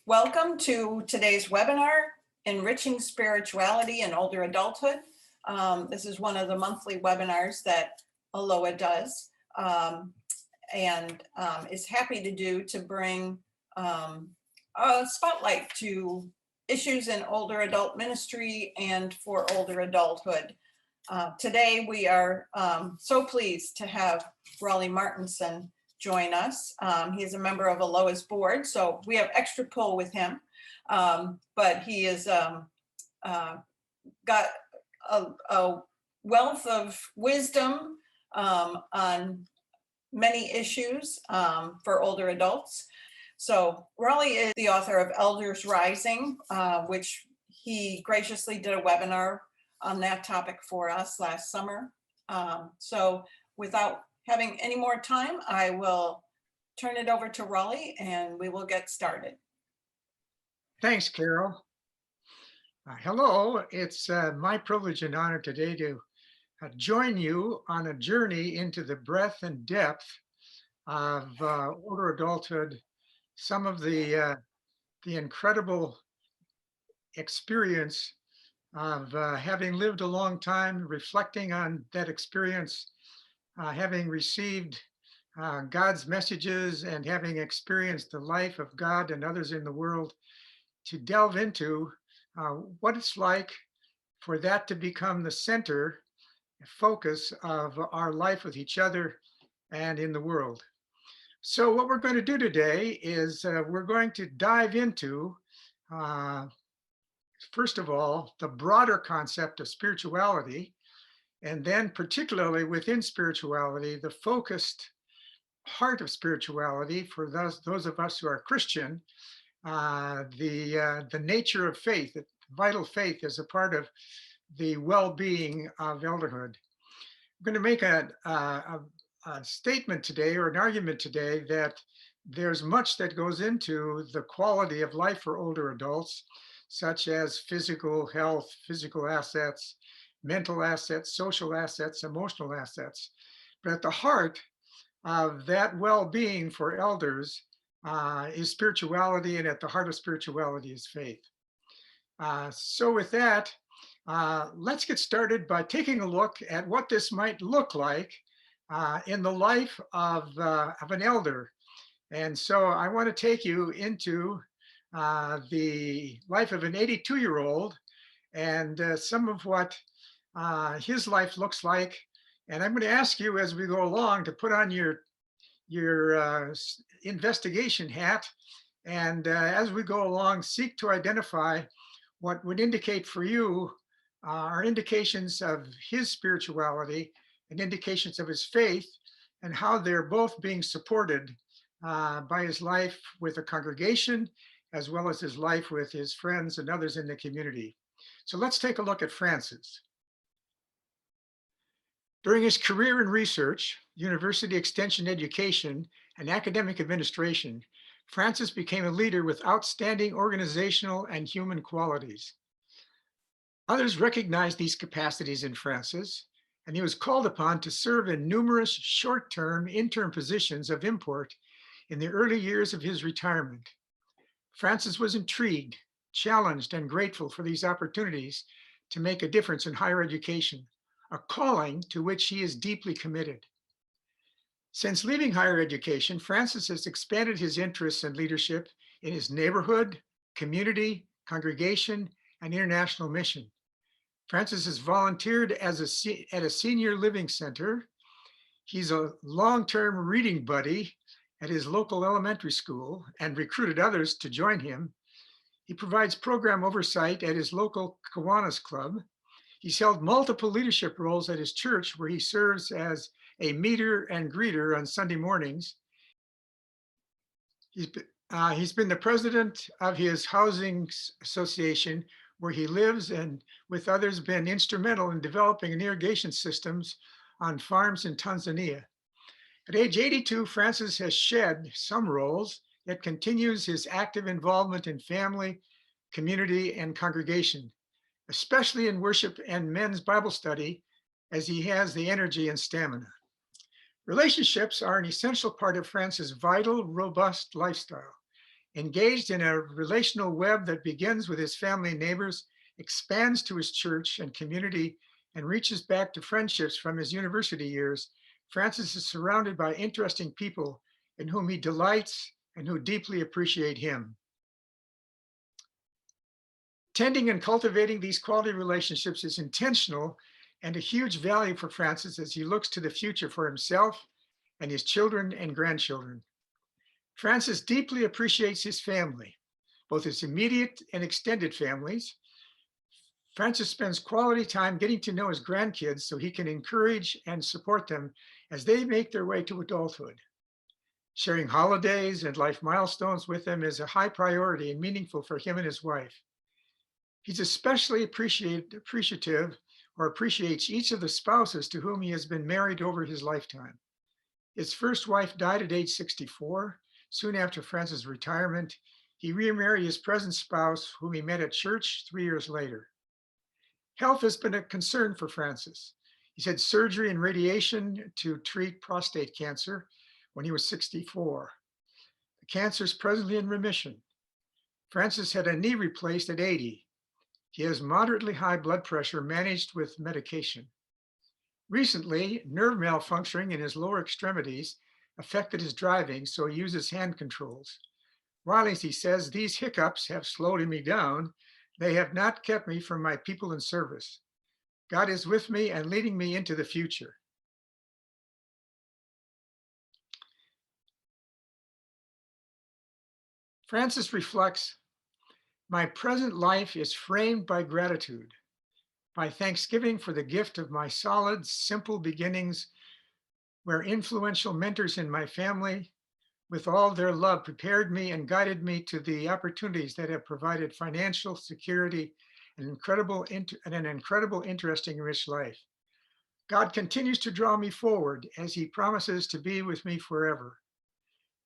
Welcome to today's webinar, Enriching Spirituality in Older Adulthood. This is one of the monthly webinars that ALOA does and is happy to do to bring a spotlight to issues in older adult ministry and for older adulthood. Today we are so pleased to have Roland Martinson join us. He is a member of ALOA's board, so we have extra pull with him, but he has got a wealth of wisdom on many issues for older adults. So Raleigh is the author of Elders Rising, which he graciously did a webinar on that topic for us last summer. So without having any more time, I will turn it over to Raleigh and we will get started. Thanks, Carol. Hello, it's my privilege and honor today to join you on a journey into the breadth and depth of older adulthood, some of the incredible experience of having lived a long time, reflecting on that experience, having received God's messages and having experienced the life of God and others in the world, to delve into what it's like for that to become the center, focus of our life with each other and in the world. So what we're going to do today is we're going to dive into, first of all, the broader concept of spirituality, and then particularly within spirituality, the focused heart of spirituality for those of us who are Christian, the nature of faith, vital faith as a part of the well-being of elderhood. I'm going to make a statement today, or an argument today, that there's much that goes into the quality of life for older adults, such as physical health, physical assets, mental assets, social assets, emotional assets. But at the heart of that well-being for elders is spirituality, and at the heart of spirituality is faith. So with that, let's get started by taking a look at what this might look like in the life of an elder. And so I want to take you into the life of an 82-year-old and some of what his life looks like. And I'm going to ask you as we go along to put on your investigation hat, and as we go along, seek to identify what would indicate for you are indications of his spirituality and indications of his faith, and how they're both being supported by his life with a congregation, as well as his life with his friends and others in the community. So let's take a look at Francis. During his career in research, university extension education, and academic administration, Francis became a leader with outstanding organizational and human qualities. Others recognized these capacities in Francis, and he was called upon to serve in numerous short-term interim positions of import in the early years of his retirement. Francis was intrigued, challenged, and grateful for these opportunities to make a difference in higher education, a calling to which he is deeply committed. Since leaving higher education, Francis has expanded his interests and leadership in his neighborhood, community, congregation, and international mission. Francis has volunteered at a senior living center. He's a long-term reading buddy at his local elementary school and recruited others to join him. He provides program oversight at his local Kiwanis Club. He's held multiple leadership roles at his church, where he serves as a meter and greeter on Sunday mornings. He's been the president of his housing association, where he lives, and with others been instrumental in developing irrigation systems on farms in Tanzania. At age 82, Francis has shed some roles, yet continues his active involvement in family, community, and congregation, especially in worship and men's Bible study, as he has the energy and stamina. Relationships are an essential part of Francis' vital, robust lifestyle. Engaged in a relational web that begins with his family and neighbors, expands to his church and community, and reaches back to friendships from his university years, Francis is surrounded by interesting people in whom he delights and who deeply appreciate him. Tending and cultivating these quality relationships is intentional and a huge value for Francis as he looks to the future for himself and his children and grandchildren. Francis deeply appreciates his family, both his immediate and extended families. Francis spends quality time getting to know his grandkids so he can encourage and support them as they make their way to adulthood. Sharing holidays and life milestones with them is a high priority and meaningful for him and his wife. He's especially appreciative or appreciates each of the spouses to whom he has been married over his lifetime. His first wife died at age 64. Soon after Francis' retirement, he remarried his present spouse, whom he met at church 3 years later. Health has been a concern for Francis. He's had surgery and radiation to treat prostate cancer when he was 64. The cancer is presently in remission. Francis had a knee replaced at 80. He has moderately high blood pressure managed with medication. Recently, nerve malfunctioning in his lower extremities affected his driving, so he uses hand controls. While, as he says, these hiccups have slowed me down, they have not kept me from my people in service. God is with me and leading me into the future. Francis reflects, my present life is framed by gratitude, by thanksgiving for the gift of my solid, simple beginnings, where influential mentors in my family, with all their love, prepared me and guided me to the opportunities that have provided financial security and an incredible, interesting, rich life. God continues to draw me forward as he promises to be with me forever.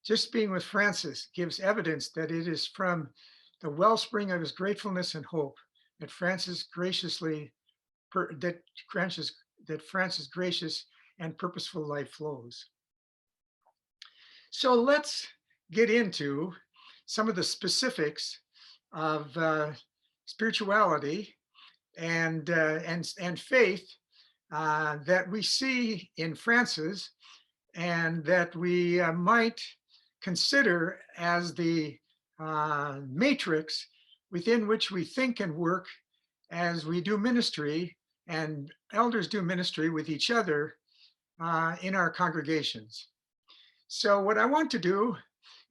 Just being with Francis gives evidence that it is from the wellspring of his gratefulness and hope that Francis' gracious and purposeful life flows. So let's get into some of the specifics of spirituality and faith that we see in Francis and that we might consider as the matrix within which we think and work as we do ministry and elders do ministry with each other in our congregations. So what I want to do,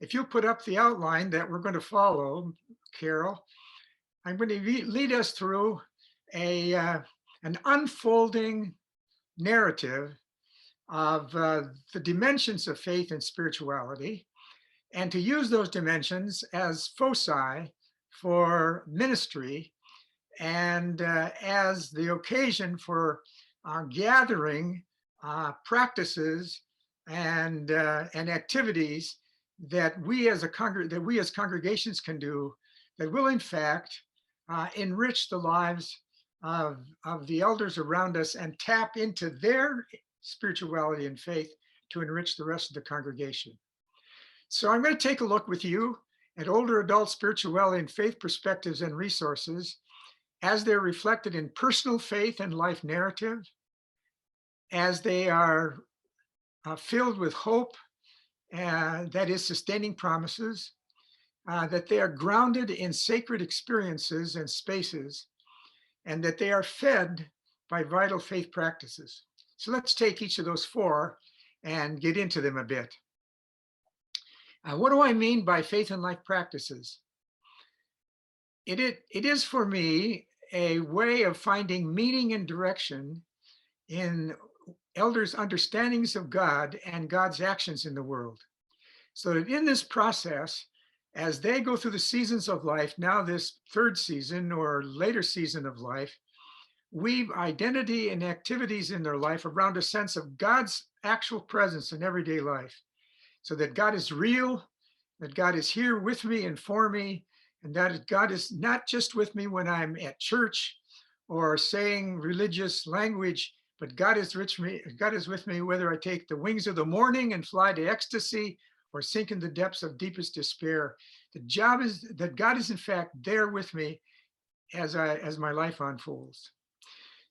if you put up the outline that we're going to follow, Carol, I'm going to lead us through an unfolding narrative of the dimensions of faith and spirituality, and to use those dimensions as foci for ministry and as the occasion for gathering practices and activities that we as congregations can do that will in fact enrich the lives of the elders around us and tap into their spirituality and faith to enrich the rest of the congregation. So I'm going to take a look with you at older adult spirituality and faith perspectives and resources as they're reflected in personal faith and life narrative, as they are filled with hope, that is sustaining promises, that they are grounded in sacred experiences and spaces, and that they are fed by vital faith practices. So let's take each of those four and get into them a bit. What do I mean by faith and life practices? It is for me a way of finding meaning and direction in elders' understandings of God and God's actions in the world. So that in this process, as they go through the seasons of life, now this third season or later season of life, weave identity and activities in their life around a sense of God's actual presence in everyday life. So that God is real, that God is here with me and for me, and that God is not just with me when I'm at church or saying religious language, but God is with me whether I take the wings of the morning and fly to ecstasy, or sink in the depths of deepest despair. The job is that God is in fact there with me as my life unfolds.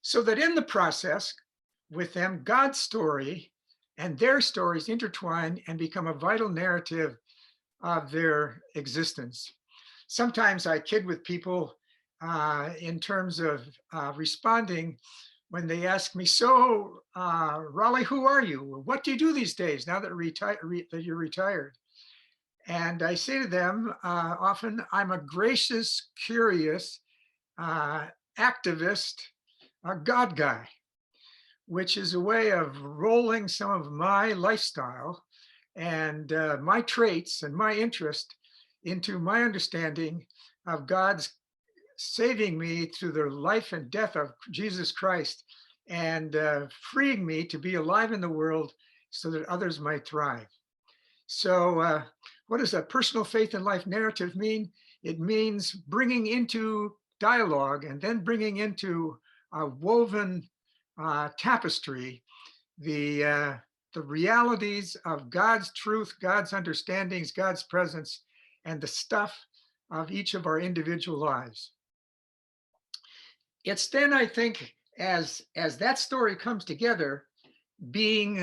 So that in the process with them, God's story and their stories intertwine and become a vital narrative of their existence. Sometimes I kid with people in terms of responding when they ask me, so Raleigh, who are you? What do you do these days now that, that you're retired? And I say to them often, I'm a gracious, curious activist, a God guy, which is a way of rolling some of my lifestyle and my traits and my interest into my understanding of God's saving me through the life and death of Jesus Christ and freeing me to be alive in the world so that others might thrive. So what does a personal faith and life narrative mean? It means bringing into dialogue and then bringing into a woven tapestry the realities of God's truth, God's understandings, God's presence, and the stuff of each of our individual lives. It's then, I think, as that story comes together, being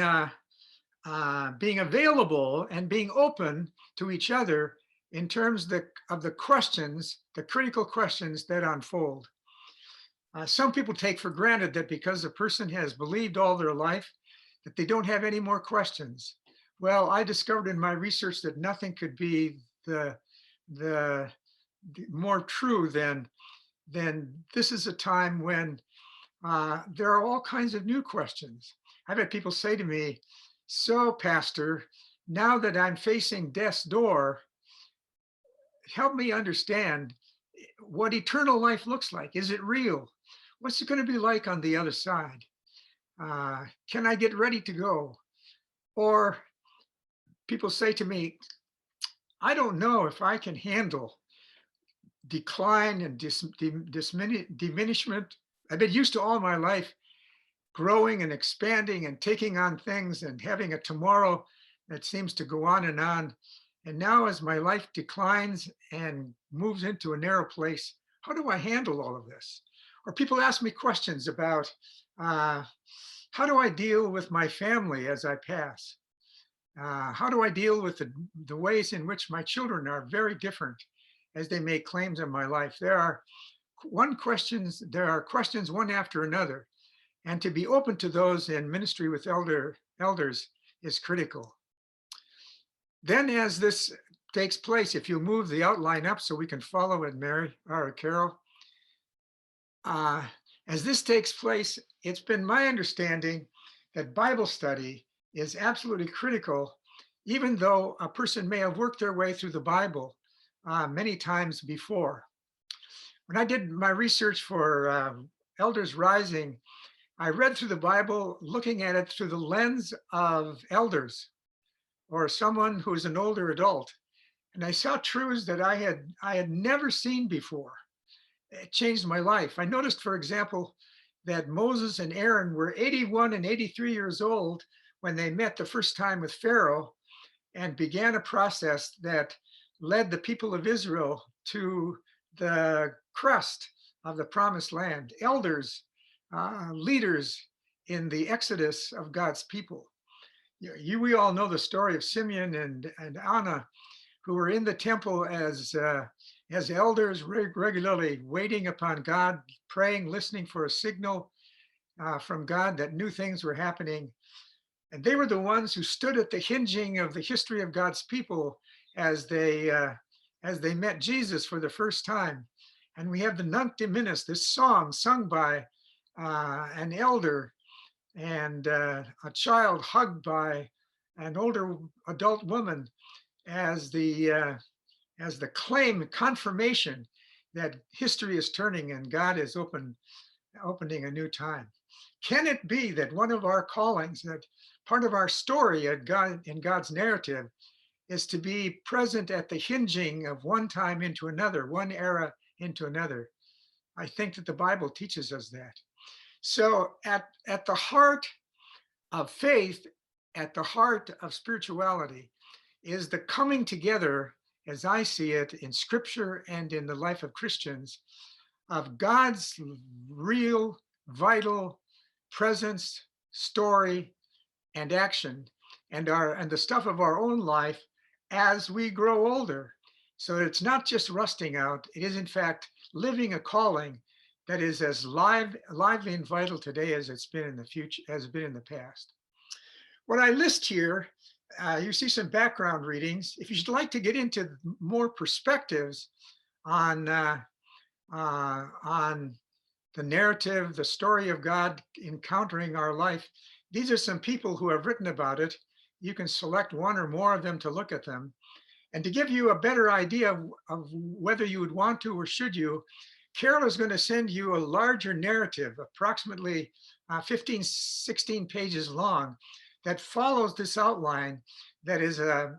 available and being open to each other in terms of the questions, the critical questions that unfold. Some people take for granted that because a person has believed all their life, that they don't have any more questions. Well, I discovered in my research that nothing could be the more true than this is a time when there are all kinds of new questions. I've had people say to me, so Pastor, now that I'm facing death's door, help me understand what eternal life looks like. Is it real? What's it going to be like on the other side? Can I get ready to go? Or people say to me, I don't know if I can handle decline and diminishment. I've been used to all my life growing and expanding and taking on things and having a tomorrow that seems to go on. And now as my life declines and moves into a narrow place, how do I handle all of this? Or people ask me questions about how do I deal with my family as I pass? How do I deal with the ways in which my children are very different as they make claims on my life? There are questions one after another. And to be open to those in ministry with elders is critical. Then as this takes place, if you move the outline up so we can follow it, Mary or Carol, as this takes place, it's been my understanding that Bible study is absolutely critical, even though a person may have worked their way through the Bible many times before. When I did my research for Elders Rising, I read through the Bible looking at it through the lens of elders or someone who is an older adult. And I saw truths that I had never seen before. It changed my life. I noticed, for example, that Moses and Aaron were 81 and 83 years old when they met the first time with Pharaoh and began a process that led the people of Israel to the crust of the promised land. Elders, leaders in the exodus of God's people. We all know the story of Simeon and Anna, who were in the temple as elders, regularly waiting upon God, praying, listening for a signal from God that new things were happening. And they were the ones who stood at the hinging of the history of God's people as they met Jesus for the first time. And we have the Nunc Dimittis, this song sung by an elder and a child hugged by an older adult woman as the confirmation that history is turning and God is opening a new time. Can it be that one of our callings, that part of our story in God's narrative, is to be present at the hinging of one time into another, one era into another? I think that the Bible teaches us that. So at the heart of faith, at the heart of spirituality, is the coming together, as I see it in scripture and in the life of Christians, of God's real, vital presence, story, and action, and the stuff of our own life as we grow older. So it's not just rusting out, it is in fact living a calling that is as lively and vital today as it's been in the future, as it's been in the past. What I list here, you see some background readings. If you'd like to get into more perspectives on the narrative, the story of God encountering our life, these are some people who have written about it. You can select one or more of them to look at them. And to give you a better idea of whether you would want to or should you, Carol is going to send you a larger narrative, approximately 15, 16 pages long, that follows this outline, that is a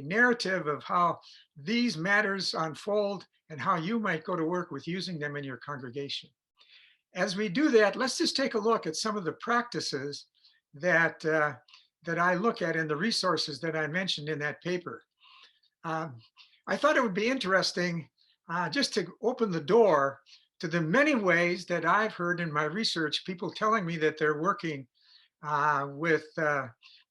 narrative of how these matters unfold and how you might go to work with using them in your congregation. As we do that, let's just take a look at some of the practices that I look at in the resources that I mentioned in that paper. I thought it would be interesting just to open the door to the many ways that I've heard in my research, people telling me that they're working with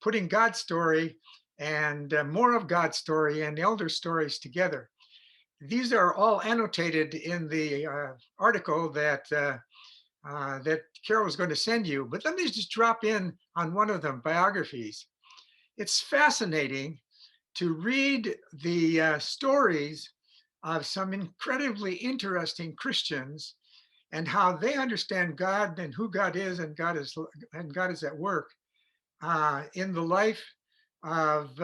putting God's story and more of God's story and elder stories together. These are all annotated in the article that Carol was going to send you, but let me just drop in on one of them, biographies. It's fascinating to read the stories of some incredibly interesting Christians and how they understand God and who God is, and God is at work in the life of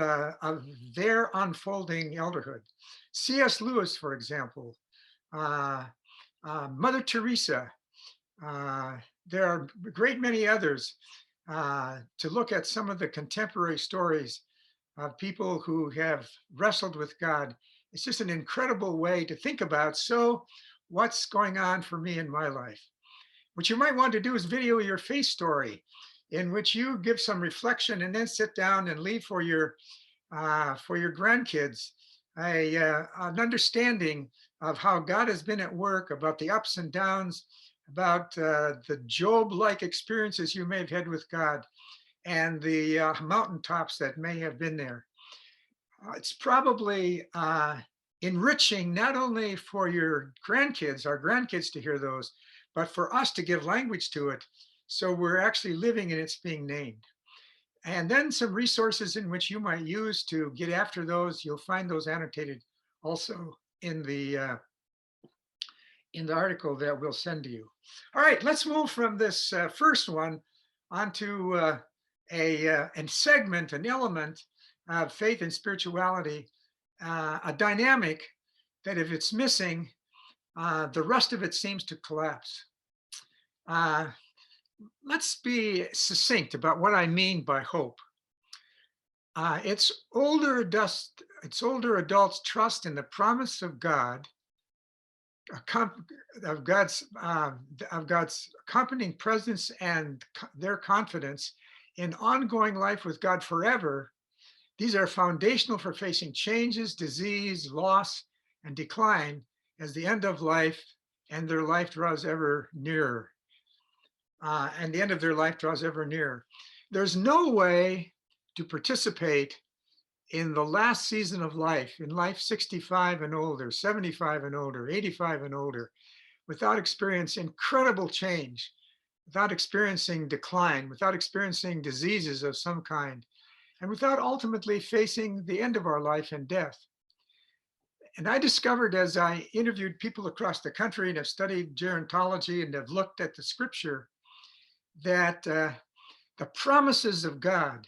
their unfolding elderhood. C.S. Lewis, for example, Mother Teresa. There are a great many others to look at some of the contemporary stories of people who have wrestled with God. It's just an incredible way to think about, so what's going on for me in my life? What you might want to do is video your faith story, in which you give some reflection and then sit down and leave for your grandkids an understanding of how God has been at work, about the ups and downs, about the Job-like experiences you may have had with God, and the mountaintops that may have been there. It's probably enriching not only for your grandkids, our grandkids, to hear those, but for us to give language to it, so we're actually living and it's being named. And then some resources in which you might use to get after those. You'll find those annotated also in the article that we'll send to you. All right, let's move from this first one onto a segment, an element of faith and spirituality, a dynamic that if it's missing, the rest of it seems to collapse. Let's be succinct about what I mean by hope. It's older adults' trust in the promise of God, of God's accompanying presence, and their confidence in ongoing life with God forever. These are foundational for facing changes, disease, loss, and decline as the end of life and their life draws ever nearer. There's no way to participate in the last season of life, in life 65 and older, 75 and older, 85 and older, without experiencing incredible change, without experiencing decline, without experiencing diseases of some kind, and without ultimately facing the end of our life and death. And I discovered, as I interviewed people across the country and have studied gerontology and have looked at the scripture, that the promises of God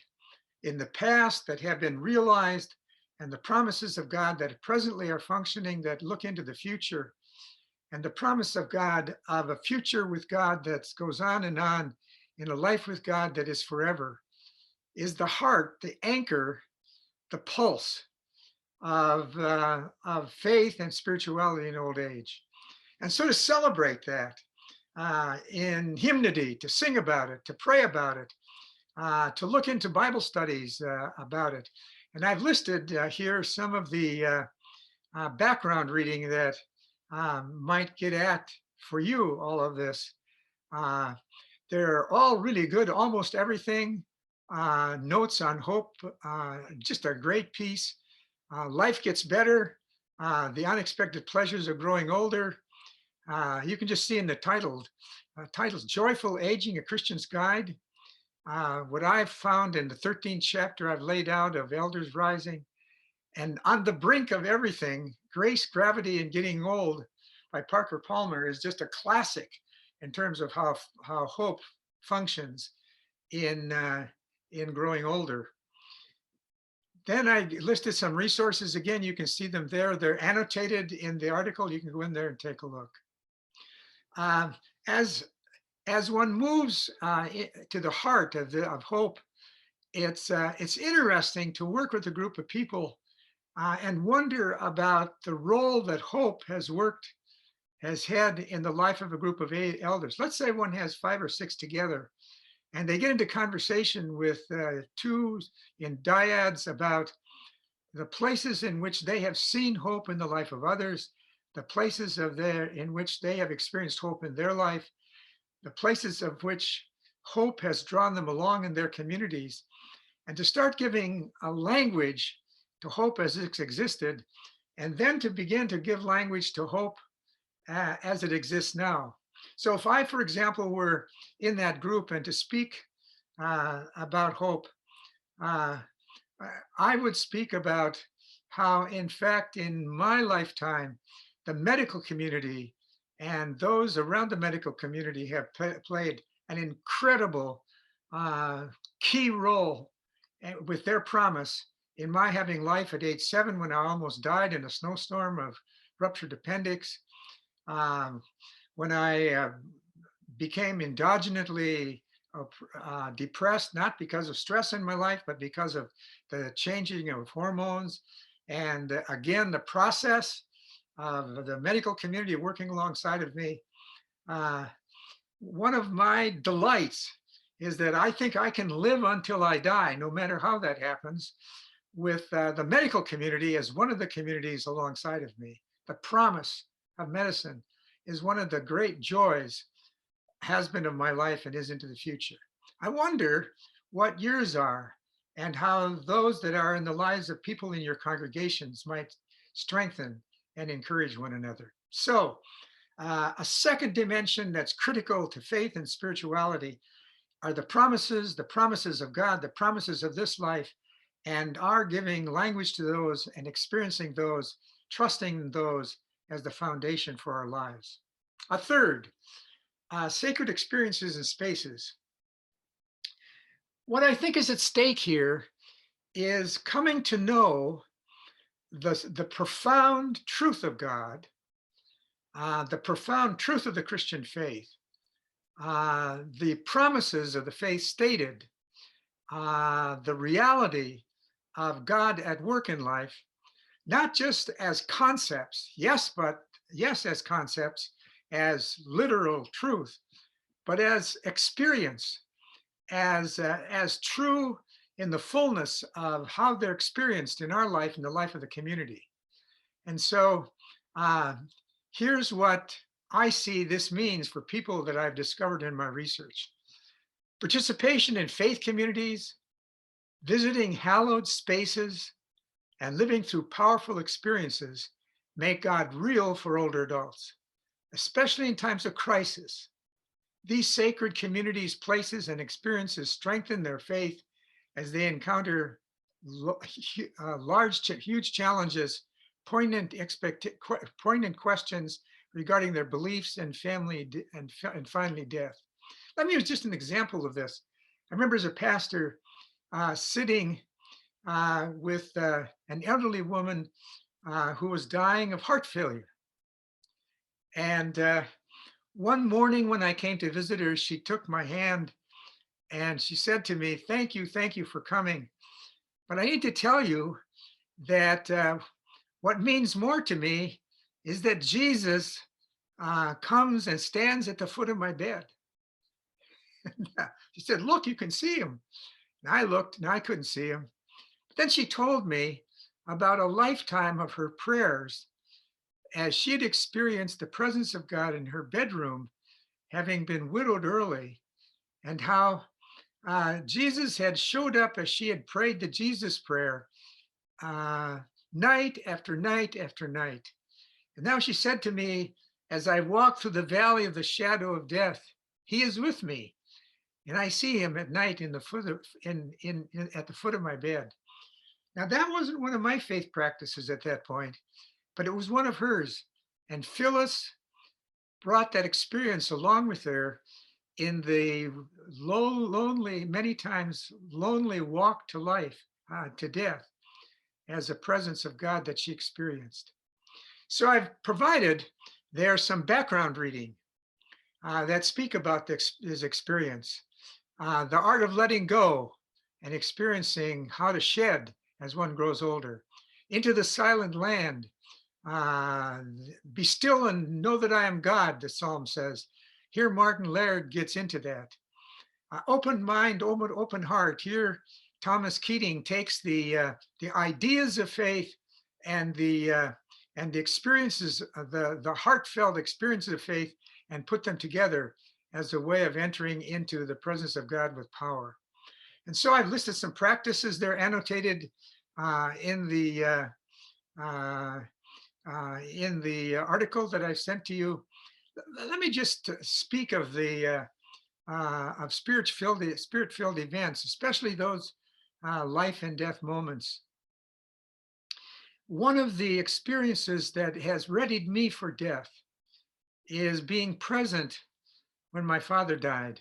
in the past that have been realized, and the promises of God that presently are functioning, that look into the future, and the promise of God of a future with God that goes on in a life with God that is forever, is the heart, the anchor, the pulse of faith and spirituality in old age. And so to celebrate that in hymnody, to sing about it, to pray about it, to look into Bible studies about it. And I've listed here some of the background reading that might get at for you all of this. They're all really good, almost everything. Notes on hope, just a great piece. Life gets better. The unexpected pleasures of growing older. You can just see in the titles, Joyful Aging, A Christian's Guide. What I've found in the 13th chapter I've laid out of Elders Rising, and On the Brink of Everything, Grace, Gravity, and Getting Old by Parker Palmer is just a classic in terms of how hope functions in growing older. Then I listed some resources. Again, you can see them there. They're annotated in the article. You can go in there and take a look. As one moves to the heart of hope, it's interesting to work with a group of people and wonder about the role that hope has had in the life of a group of elders. Let's say one has 5 or 6 together, and they get into conversation with 2 in dyads about the places in which they have seen hope in the life of others, the places in which they have experienced hope in their life, the places of which hope has drawn them along in their communities, and to start giving a language to hope as it's existed, and then to begin to give language to hope as it exists now. So if I, for example, were in that group and to speak about hope, I would speak about how, in fact, in my lifetime, the medical community and those around the medical community have played an incredible key role with their promise in my having life at age 7 when I almost died in a snowstorm of ruptured appendix, when I became endogenously depressed, not because of stress in my life, but because of the changing of hormones. And again, the process of the medical community working alongside of me. One of my delights is that I think I can live until I die, no matter how that happens, with the medical community as one of the communities alongside of me. The promise of medicine is one of the great joys, has been of my life and is into the future. I wonder what yours are and how those that are in the lives of people in your congregations might strengthen and encourage one another. So a second dimension that's critical to faith and spirituality are the promises of God, the promises of this life, and our giving language to those and experiencing those, trusting those as the foundation for our lives. A third, sacred experiences and spaces. What I think is at stake here is coming to know the profound truth of God, the profound truth of the Christian faith, the promises of the faith stated, the reality of God at work in life, not just as concepts, yes, as concepts, as literal truth, but as experience, as true in the fullness of how they're experienced in our life and the life of the community. And so here's what I see this means for people that I've discovered in my research. Participation in faith communities, visiting hallowed spaces, and living through powerful experiences make God real for older adults, especially in times of crisis. These sacred communities, places, and experiences strengthen their faith as they encounter huge challenges, poignant questions regarding their beliefs and family, and finally death. Let me use just an example of this. I remember as a pastor sitting with an elderly woman who was dying of heart failure. And one morning when I came to visit her, she took my hand and she said to me, thank you for coming. But I need to tell you that what means more to me is that Jesus comes and stands at the foot of my bed. She said, look, you can see him. And I looked and I couldn't see him. But then she told me about a lifetime of her prayers as she had experienced the presence of God in her bedroom, having been widowed early, and how Jesus had showed up as she had prayed the Jesus prayer uh, night after night after night. And now she said to me, as I walk through the valley of the shadow of death, he is with me. And I see him at night in the foot of, at the foot of my bed. Now that wasn't one of my faith practices at that point, but it was one of hers. And Phyllis brought that experience along with her in the lonely, many times lonely walk to life, to death, as a presence of God that she experienced. So I've provided there some background reading that speak about his experience. The art of letting go and experiencing how to shed as one grows older. Into the silent land, be still and know that I am God, the psalm says. Here Martin Laird gets into that. Open mind, open heart. Here Thomas Keating takes the ideas of faith and the experiences, the heartfelt experiences of faith, and put them together as a way of entering into the presence of God with power. And so I've listed some practices there annotated in the article that I sent to you. Let me just speak of the of spirit-filled events, especially those life and death moments. One of the experiences that has readied me for death is being present when my father died.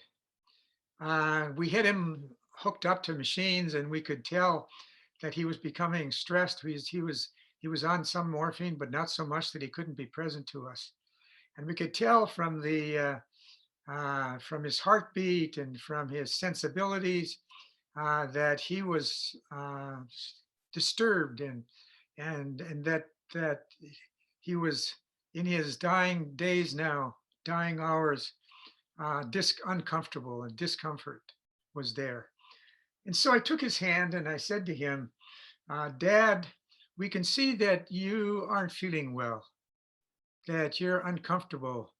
We had him hooked up to machines, and we could tell that he was becoming stressed. He was on some morphine, but not so much that he couldn't be present to us. And we could tell from his heartbeat and from his sensibilities that he was disturbed, and that he was in his dying days now, dying hours, uncomfortable, and discomfort was there. And so I took his hand and I said to him, Dad, we can see that you aren't feeling well, that you're uncomfortable.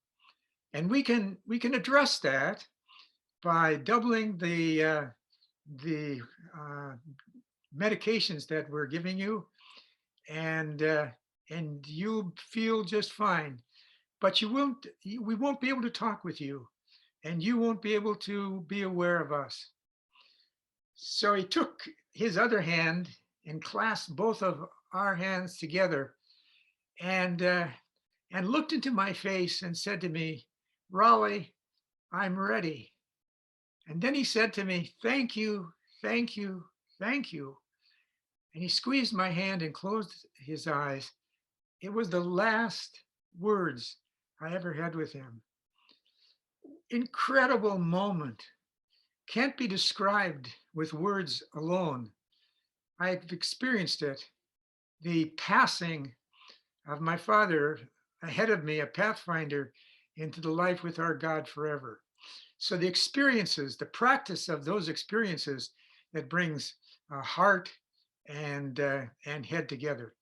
And we can address that by doubling the medications that we're giving you, and you'll feel just fine. But we won't be able to talk with you, and you won't be able to be aware of us. So he took his other hand and clasped both of our hands together, and looked into my face and said to me, Raleigh, I'm ready. And then he said to me, thank you, thank you, thank you. And he squeezed my hand and closed his eyes. It was the last words I ever had with him. Incredible moment. Can't be described with words alone. I've experienced it. The passing of my father ahead of me, a pathfinder into the life with our God forever. So the experiences, the practice of those experiences that brings heart and head together.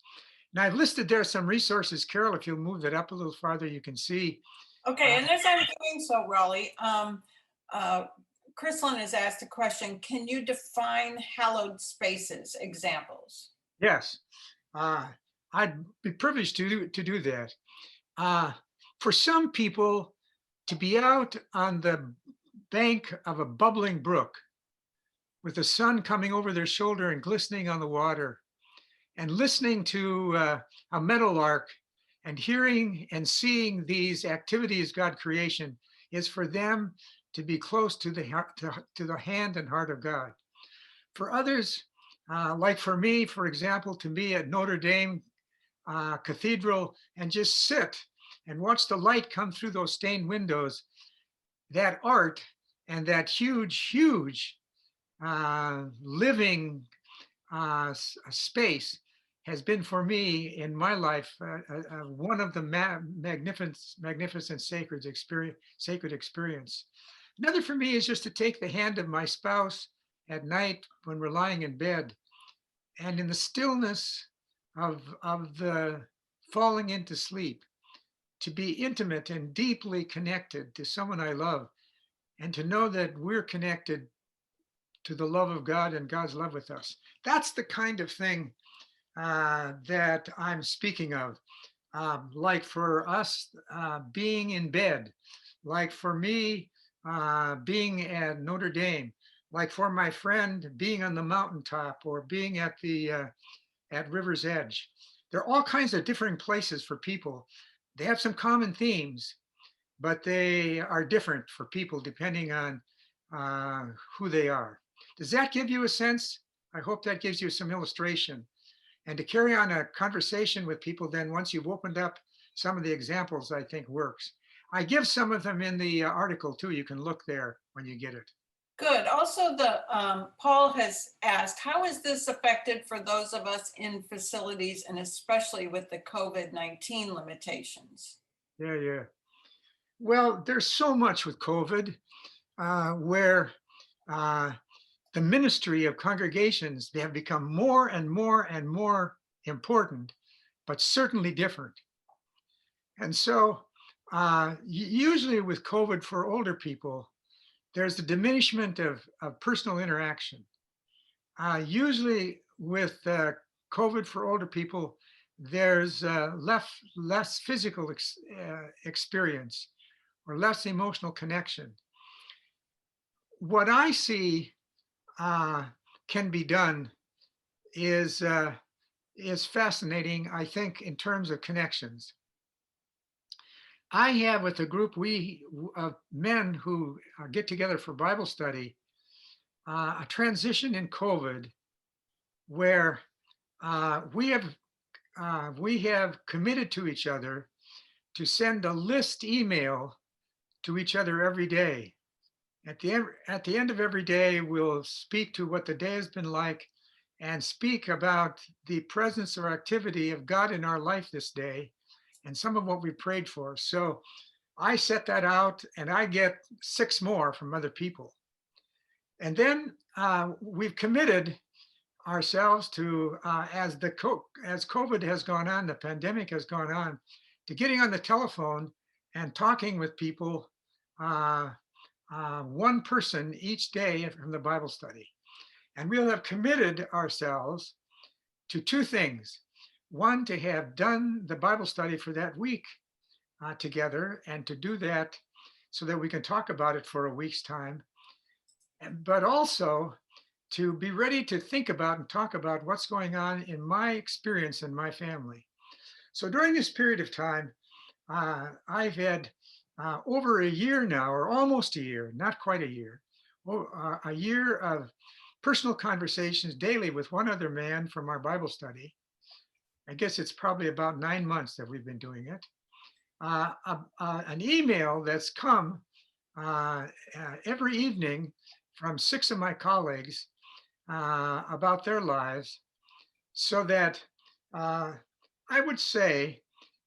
Now I've listed there some resources. Carol, if you'll move that up a little farther, you can see. Okay, and as I'm doing so, Raleigh, Chrislyn has asked a question. Can you define hallowed spaces? Examples? Yes, I'd be privileged to do that. For some people, to be out on the bank of a bubbling brook with the sun coming over their shoulder and glistening on the water, and listening to a meadowlark and hearing and seeing these activities God creation is for them to be close to the heart, to the hand and heart of God. For others, like for me, for example, to be at Notre Dame Cathedral and just sit and watch the light come through those stained windows, that art and that huge living space has been for me in my life one of the magnificent sacred experience. Another for me is just to take the hand of my spouse at night when we're lying in bed, and in the stillness of the falling into sleep, to be intimate and deeply connected to someone I love, and to know that we're connected to the love of God and God's love with us. That's the kind of thing that I'm speaking of. Like for us, being in bed, like for me, being at Notre Dame, like for my friend, being on the mountaintop or being at River's Edge. There are all kinds of different places for people. They have some common themes, but they are different for people depending on uh, who they are. Does that give you a sense? I hope that gives you some illustration. And to carry on a conversation with people, then once you've opened up some of the examples, I think works. I give some of them in the article too. You can look there when you get it. Good. Also, Paul has asked, how is this affected for those of us in facilities and especially with the COVID-19 limitations? Yeah, yeah. Well, there's so much with COVID where uh, the ministry of congregations, they have become more and more and more important, but certainly different. And so usually with COVID for older people, there's a diminishment of personal interaction. Usually with COVID for older people, there's less physical experience or less emotional connection. What I see uh, can be done is fascinating, I think, in terms of connections. I have with a group of men who get together for Bible study, a transition in COVID where we have committed to each other to send a list email to each other every day. At the end of every day, we'll speak to what the day has been like and speak about the presence or activity of God in our life this day and some of what we prayed for. So I set that out and I get 6 more from other people. And then we've committed ourselves to, as COVID has gone on, the pandemic has gone on, to getting on the telephone and talking with people, one person each day from the Bible study. And we'll have committed ourselves to 2 things. One, to have done the Bible study for that week together and to do that so that we can talk about it for a week's time, but also to be ready to think about and talk about what's going on in my experience in my family. So during this period of time, I've had over a year now, or almost a year, not quite a year, a year of personal conversations daily with one other man from our Bible study. I guess it's probably about 9 months that we've been doing it. An email that's come every evening from 6 of my colleagues about their lives, so that I would say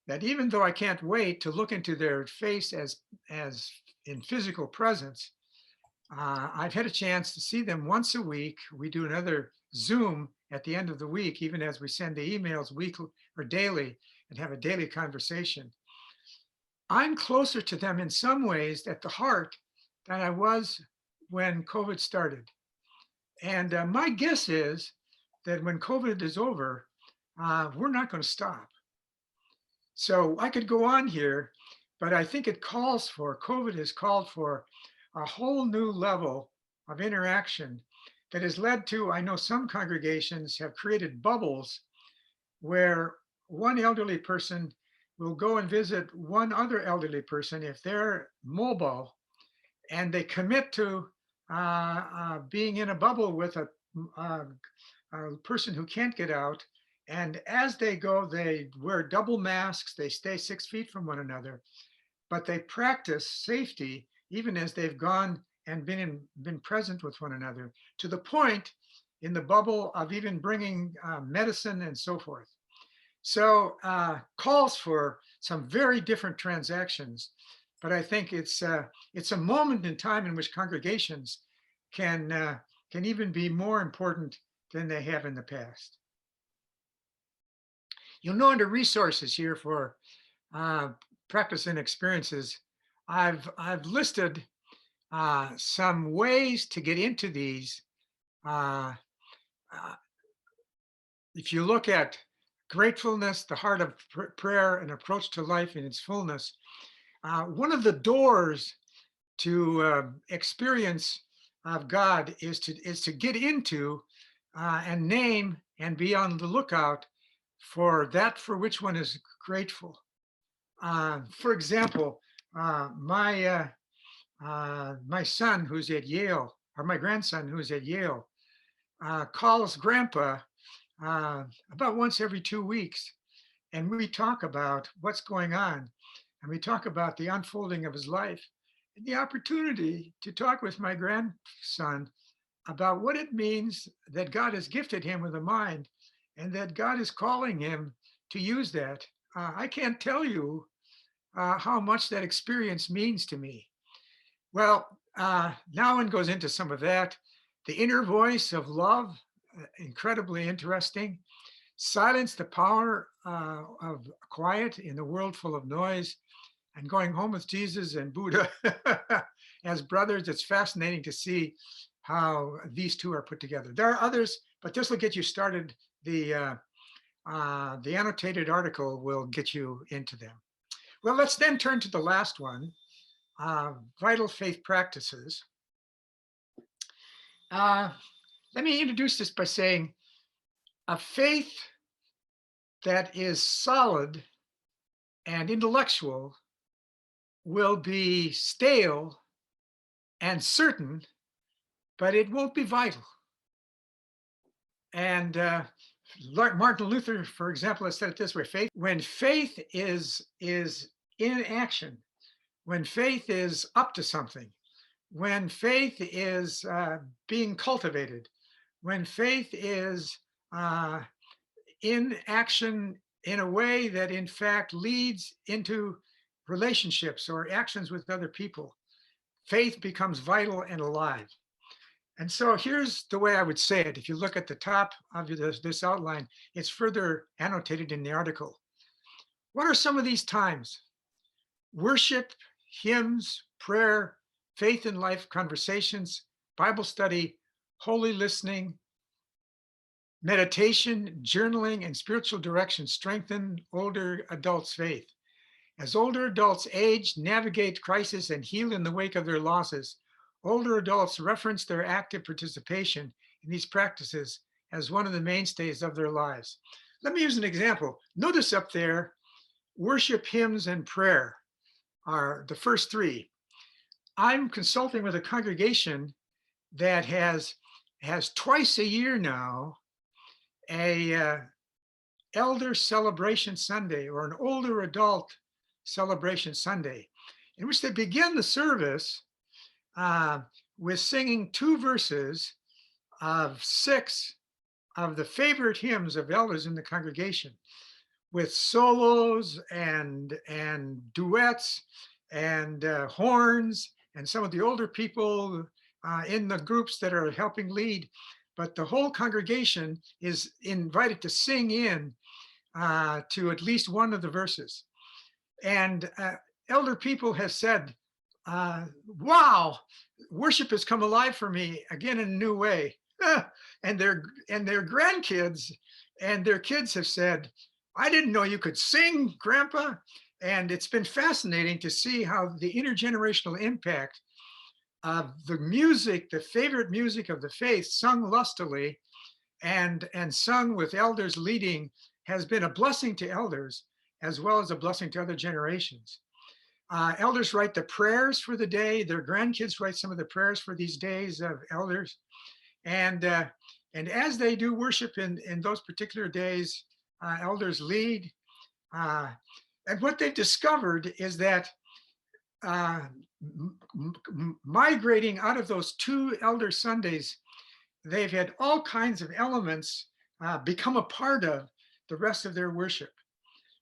that even though I can't wait to look into their face as in physical presence, I've had a chance to see them once a week. We do another Zoom at the end of the week, even as we send the emails weekly or daily and have a daily conversation. I'm closer to them in some ways at the heart than I was when COVID started. And my guess is that when COVID is over, we're not going to stop. So I could go on here, but I think COVID has called for a whole new level of interaction that has led to, I know some congregations have created bubbles where one elderly person will go and visit one other elderly person if they're mobile, and they commit to being in a bubble with a person who can't get out. And as they go, they wear double masks, they stay 6 feet from one another, but they practice safety even as they've gone and been present with one another, to the point in the bubble of even bringing medicine and so forth. So calls for some very different transactions but I think it's a moment in time in which congregations can even be more important than they have in the past. You'll know under resources here for uh, practice and experiences, I've listed some ways to get into these. Uh, uh, if you look at gratefulness, the heart of prayer, and approach to life in its fullness, one of the doors to experience of God is to get into and name and be on the lookout for that for which one is grateful. For example, my son who's at Yale, or my grandson who's at Yale, calls Grandpa about once every 2 weeks, and we talk about what's going on, and we talk about the unfolding of his life, and the opportunity to talk with my grandson about what it means that God has gifted him with a mind, and that God is calling him to use that. I can't tell you how much that experience means to me. Well, now one goes into some of that. The inner voice of love, incredibly interesting. Silence, the power of quiet in the world full of noise, and going home with Jesus and Buddha as brothers. It's fascinating to see how these two are put together. There are others, but this will get you started. The annotated article will get you into them. Well, let's then turn to the last one, vital faith practices. Let me introduce this by saying a faith that is solid and intellectual will be stale and certain, but it won't be vital. And Martin Luther, for example, has said it this way: when faith is in action, when faith is up to something, when faith is being cultivated, when faith is in action in a way that in fact leads into relationships or actions with other people, faith becomes vital and alive. And so here's the way I would say it. If you look at the top of this outline, it's further annotated in the article. What are some of these times? Worship, hymns, prayer, faith and life conversations, Bible study, holy listening, meditation, journaling, and spiritual direction strengthen older adults' faith. As older adults age, navigate crisis, and heal in the wake of their losses, older adults reference their active participation in these practices as one of the mainstays of their lives. Let me use an example. Notice up there, worship, hymns, and prayer are the first three. I'm consulting with a congregation that has twice a year now a elder celebration Sunday, or an older adult celebration Sunday, in which they begin the service with singing 2 verses of 6 of the favorite hymns of elders in the congregation, with solos and duets and horns, and some of the older people in the groups that are helping lead. But the whole congregation is invited to sing in to at least one of the verses. And elder people have said, wow, worship has come alive for me again in a new way. And their grandkids and their kids have said, I didn't know you could sing, Grandpa. And it's been fascinating to see how the intergenerational impact of the music, the favorite music of the faith, sung lustily and sung with elders leading, has been a blessing to elders as well as a blessing to other generations. Elders write the prayers for the day. Their grandkids write some of the prayers for these days of elders. And as they do worship in those particular days, elders lead. And what they've discovered is that migrating out of those 2 elder Sundays, they've had all kinds of elements become a part of the rest of their worship.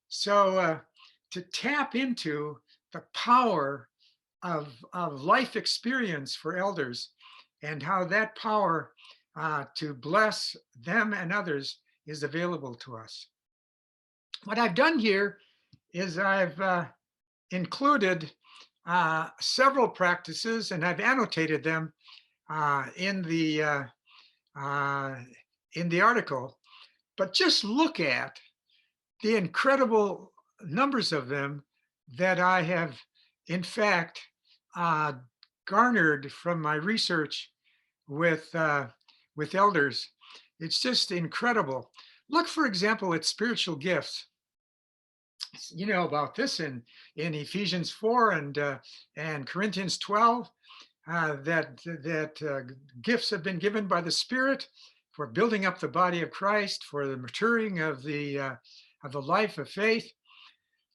So to tap into the power of life experience for elders and how that power to bless them and others is available to us. What I've done here is I've included several practices, and I've annotated them uh, in the uh, uh, in the article. But just look at the incredible numbers of them that I have, in fact, uh, garnered from my research with elders. It's just incredible. Look, for example, at spiritual gifts. You know about this in Ephesians 4 and Corinthians 12, that gifts have been given by the Spirit for building up the body of Christ, for the maturing of the life of faith.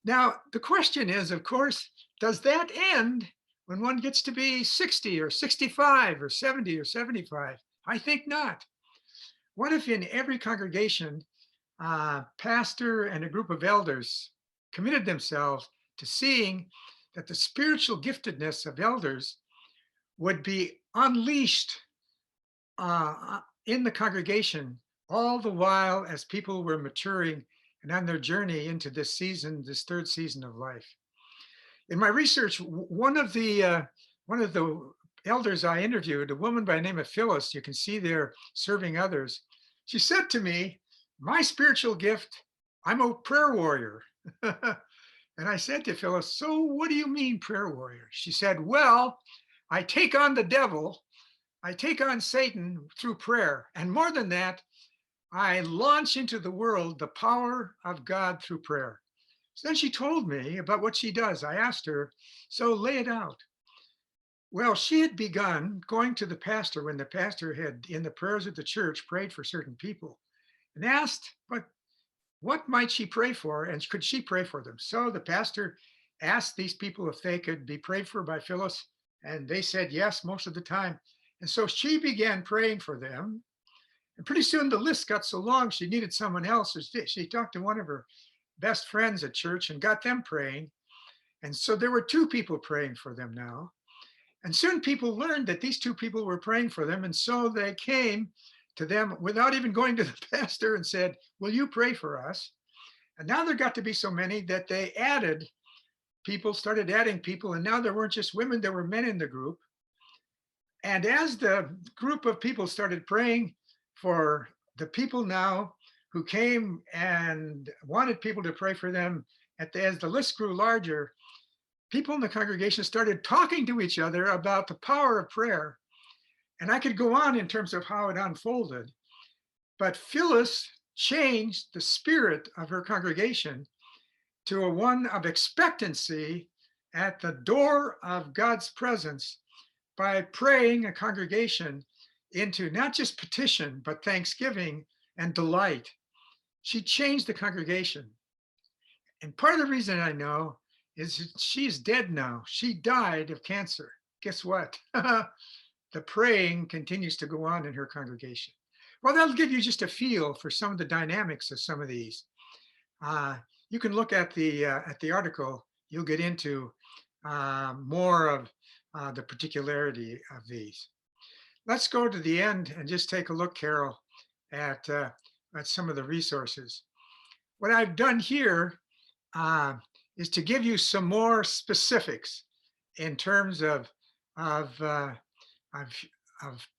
Now, the question is, of course, does that end when one gets to be 60 or 65 or 70 or 75? I think not. What if in every congregation, pastor and a group of elders committed themselves to seeing that the spiritual giftedness of elders would be unleashed in the congregation all the while as people were maturing and on their journey into this season, this third season of life. In my research, one of the elders I interviewed, a woman by the name of Phyllis, you can see there serving others. She said to me, "My spiritual gift, I'm a prayer warrior." And I said to Phyllis, "So what do you mean prayer warrior?" She said, "Well, I take on the devil, I take on Satan through prayer. And more than that, I launch into the world the power of God through prayer." So then she told me about what she does. I asked her, "So lay it out." Well, she had begun going to the pastor when the pastor had, in the prayers of the church, prayed for certain people and asked, but what might she pray for? And could she pray for them? So the pastor asked these people if they could be prayed for by Phyllis. And they said yes, most of the time. And so she began praying for them. And pretty soon the list got so long, she needed someone else. So she talked to one of her best friends at church and got them praying. And so there were two people praying for them now. And soon people learned that these two people were praying for them. And so they came to them without even going to the pastor and said, "Will you pray for us?" And now there got to be so many that they added people, started adding people. And now there weren't just women, there were men in the group. And as the group of people started praying for the people now who came and wanted people to pray for them, as the list grew larger, people in the congregation started talking to each other about the power of prayer. And I could go on in terms of how it unfolded. But Phyllis changed the spirit of her congregation to a one of expectancy at the door of God's presence by praying a congregation into not just petition, but thanksgiving and delight. She changed the congregation. And part of the reason I know is she's dead now. She died of cancer. Guess what? The praying continues to go on in her congregation. Well, that'll give you just a feel for some of the dynamics of some of these. You can look at the article. You'll get into more of the particularity of these. Let's go to the end and just take a look, Carol, at some of the resources. What I've done here is to give you some more specifics in terms of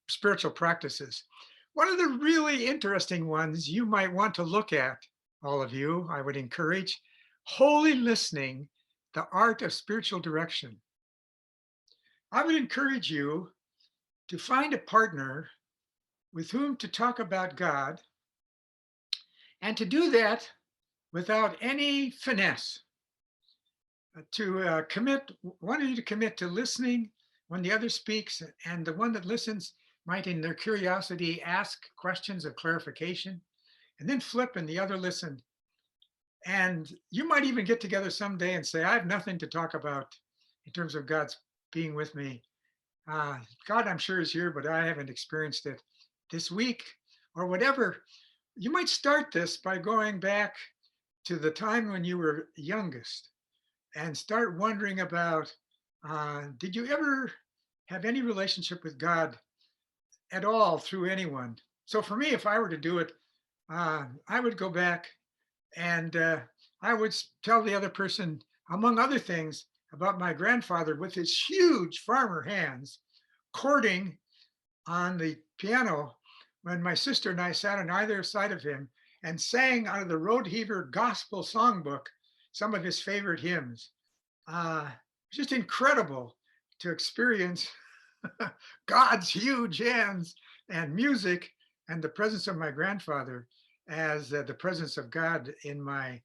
spiritual practices. One of the really interesting ones you might want to look at, all of you, I would encourage, Holy Listening, the Art of Spiritual Direction. I would encourage you to find a partner with whom to talk about God, and to do that without any finesse. One of you to commit to listening when the other speaks, and the one that listens might, in their curiosity, ask questions of clarification, and then flip and the other listen. And you might even get together someday and say, "I have nothing to talk about in terms of God's being with me. God, I'm sure, is here, but I haven't experienced it this week," or whatever. You might start this by going back to the time when you were youngest, and start wondering about, did you ever have any relationship with God at all through anyone? So for me, if I were to do it, I would go back and I would tell the other person, among other things, about my grandfather with his huge farmer hands, chording on the piano when my sister and I sat on either side of him and sang out of the Road Heaver Gospel Songbook some of his favorite hymns. Just incredible to experience God's huge hands and music and the presence of my grandfather as the presence of God in my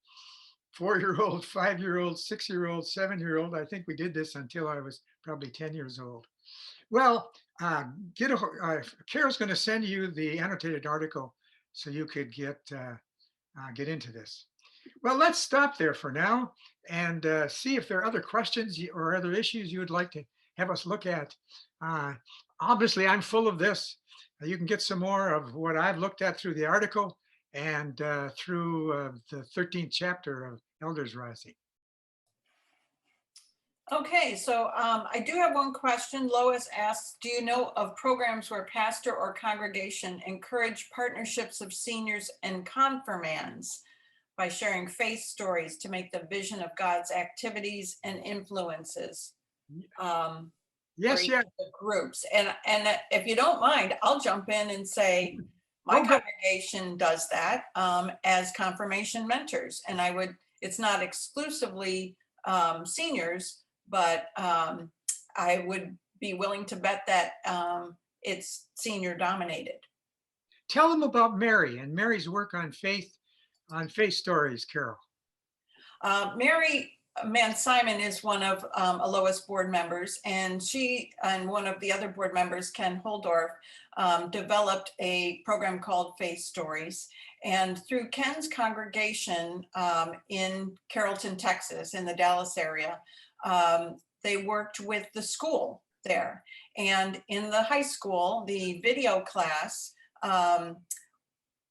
4-year-old, 5-year-old, 6-year-old, 7-year-old. I think we did this until I was probably 10 years old. Well, Carol's going to send you the annotated article so you could get into this. Well, let's stop there for now and see if there are other questions or other issues you would like to have us look at. Uh, Obviously, I'm full of this. You can get some more of what I've looked at through the article and through the 13th chapter of Elders Rising. Okay, so I do have one question. Lois asks, do you know of programs where pastor or congregation encourage partnerships of seniors and confirmands by sharing faith stories to make the vision of God's activities and influences for Yes, each yes. of the groups? And if you don't mind, I'll jump in and say, my Okay. congregation does that as confirmation mentors. And it's not exclusively seniors, but I would be willing to bet that it's senior dominated. Tell them about Mary and Mary's work on faith stories, Carol. Mary Simon is one of Aloha's board members, and she and one of the other board members, Ken Holdorf, developed a program called Faith Stories. And through Ken's congregation in Carrollton, Texas, in the Dallas area, they worked with the school there. And in the high school, the video class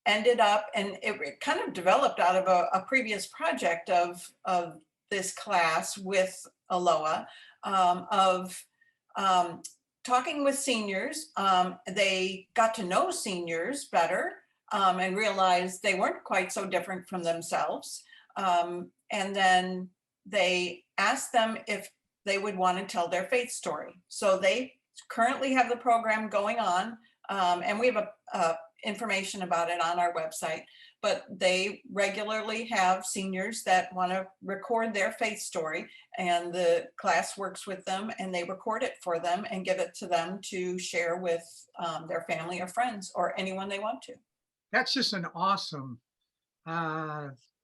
ended up, and it kind of developed out of a previous project of this class with Aloha, of talking with seniors. They got to know seniors better and realized they weren't quite so different from themselves. And then they asked them if they would want to tell their faith story. So they currently have the program going on, and we have information about it on our website, but they regularly have seniors that want to record their faith story, and the class works with them and they record it for them and give it to them to share with their family or friends or anyone they want to. That's just an awesome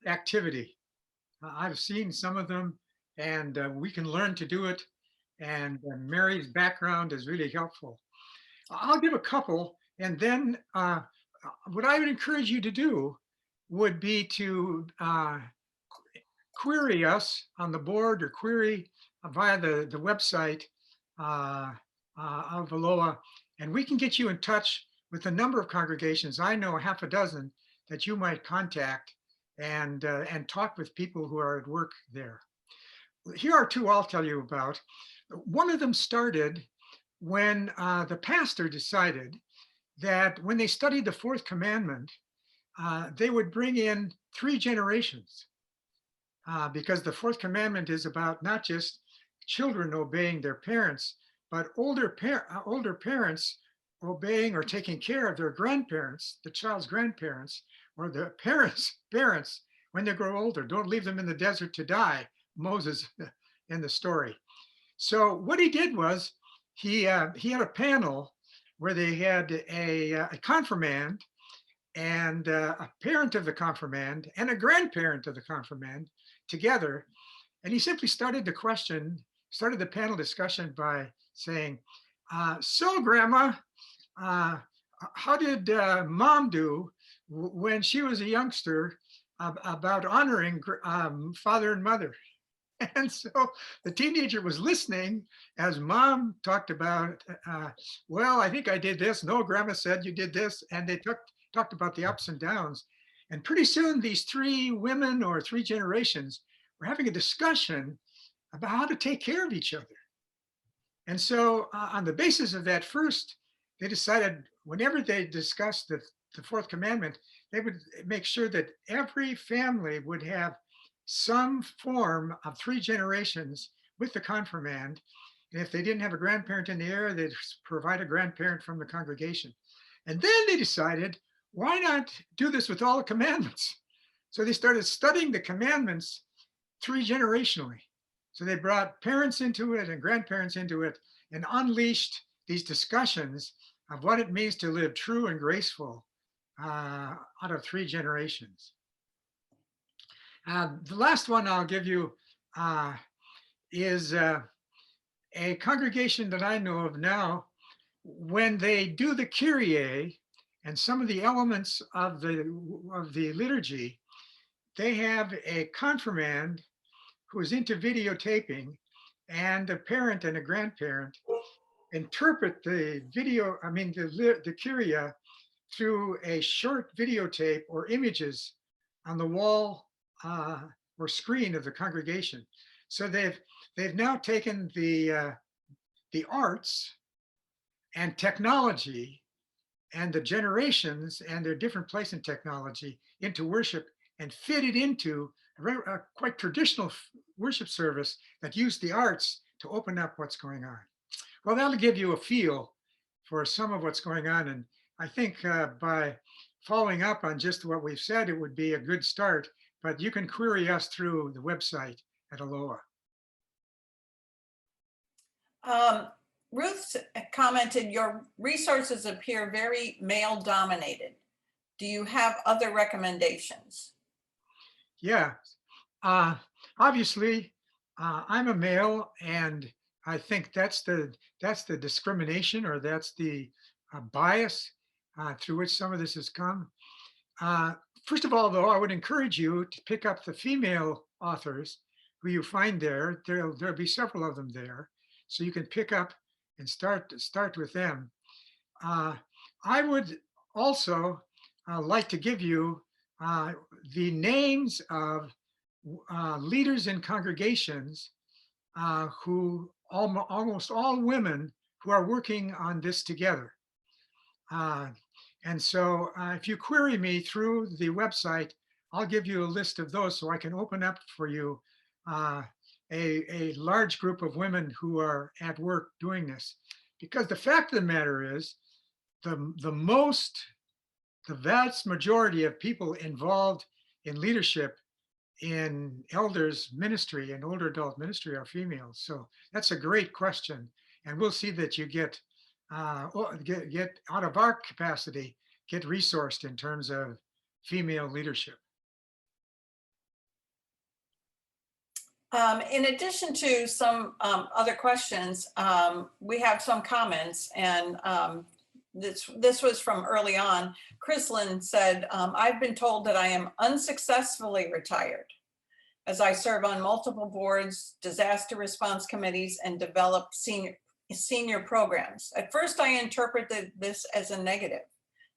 activity. I've seen some of them, and we can learn to do it. And Mary's background is really helpful. I'll give a couple, and then what I would encourage you to do would be to query us on the board or query via the website of Aloha, and we can get you in touch with a number of congregations. I know a half a dozen that you might contact and talk with people who are at work there. Here are two I'll tell you about. One of them started when the pastor decided that when they studied the fourth commandment, they would bring in 3 generations because the fourth commandment is about not just children obeying their parents, but older parents obeying or taking care of their grandparents, the child's grandparents, or the parents' parents when they grow older. Don't leave them in the desert to die, Moses in the story. So what he did was he had a panel where they had a confirmand and a parent of the confirmand and a grandparent of the confirmand together. And he simply started the panel discussion by saying, so grandma, how did mom do when she was a youngster about honoring father and mother? And so the teenager was listening as mom talked about, well, I think I did this. No, grandma said you did this. And they talked about the ups and downs. And pretty soon these 3 women or 3 generations were having a discussion about how to take care of each other. And so on the basis of that first, they decided whenever they discussed the fourth commandment, they would make sure that every family would have some form of 3 generations with the confirmand. And if they didn't have a grandparent in the area, they'd provide a grandparent from the congregation. And then they decided, why not do this with all the commandments? So they started studying the commandments 3 generationally. So they brought parents into it and grandparents into it and unleashed these discussions of what it means to live true and graceful out of 3 generations. The last one I'll give you is a congregation that I know of now. When they do the Kyrie and some of the elements of the liturgy, they have a confirmand who is into videotaping, and a parent and a grandparent interpret the video, the Kyrie through a short videotape or images on the wall or screen of the congregation. So they've now taken the arts and technology and the generations and their different place in technology into worship and fit it into a quite traditional worship service that used the arts to open up what's going on. Well, that'll give you a feel for some of what's going on. And I think by following up on just what we've said, it would be a good start, but you can query us through the website at Aloha. Ruth commented, your resources appear very male dominated. Do you have other recommendations? Yeah, obviously, I'm a male, and I think that's the discrimination, or that's the bias through which some of this has come. First of all, though, I would encourage you to pick up the female authors who you find there. There'll be several of them there, so you can pick up and start with them. I would also like to give you the names of leaders in congregations who almost all women who are working on this together. And so if you query me through the website, I'll give you a list of those so I can open up for you a large group of women who are at work doing this. Because the fact of the matter is, the vast majority of people involved in leadership in elders ministry and older adult ministry are females. So that's a great question. And we'll see that you get out of our capacity, get resourced in terms of female leadership. In addition to some other questions, we have some comments, and this was from early on. Chrislyn said, I've been told that I am unsuccessfully retired as I serve on multiple boards, disaster response committees, and develop senior programs. At first, I interpreted this as a negative,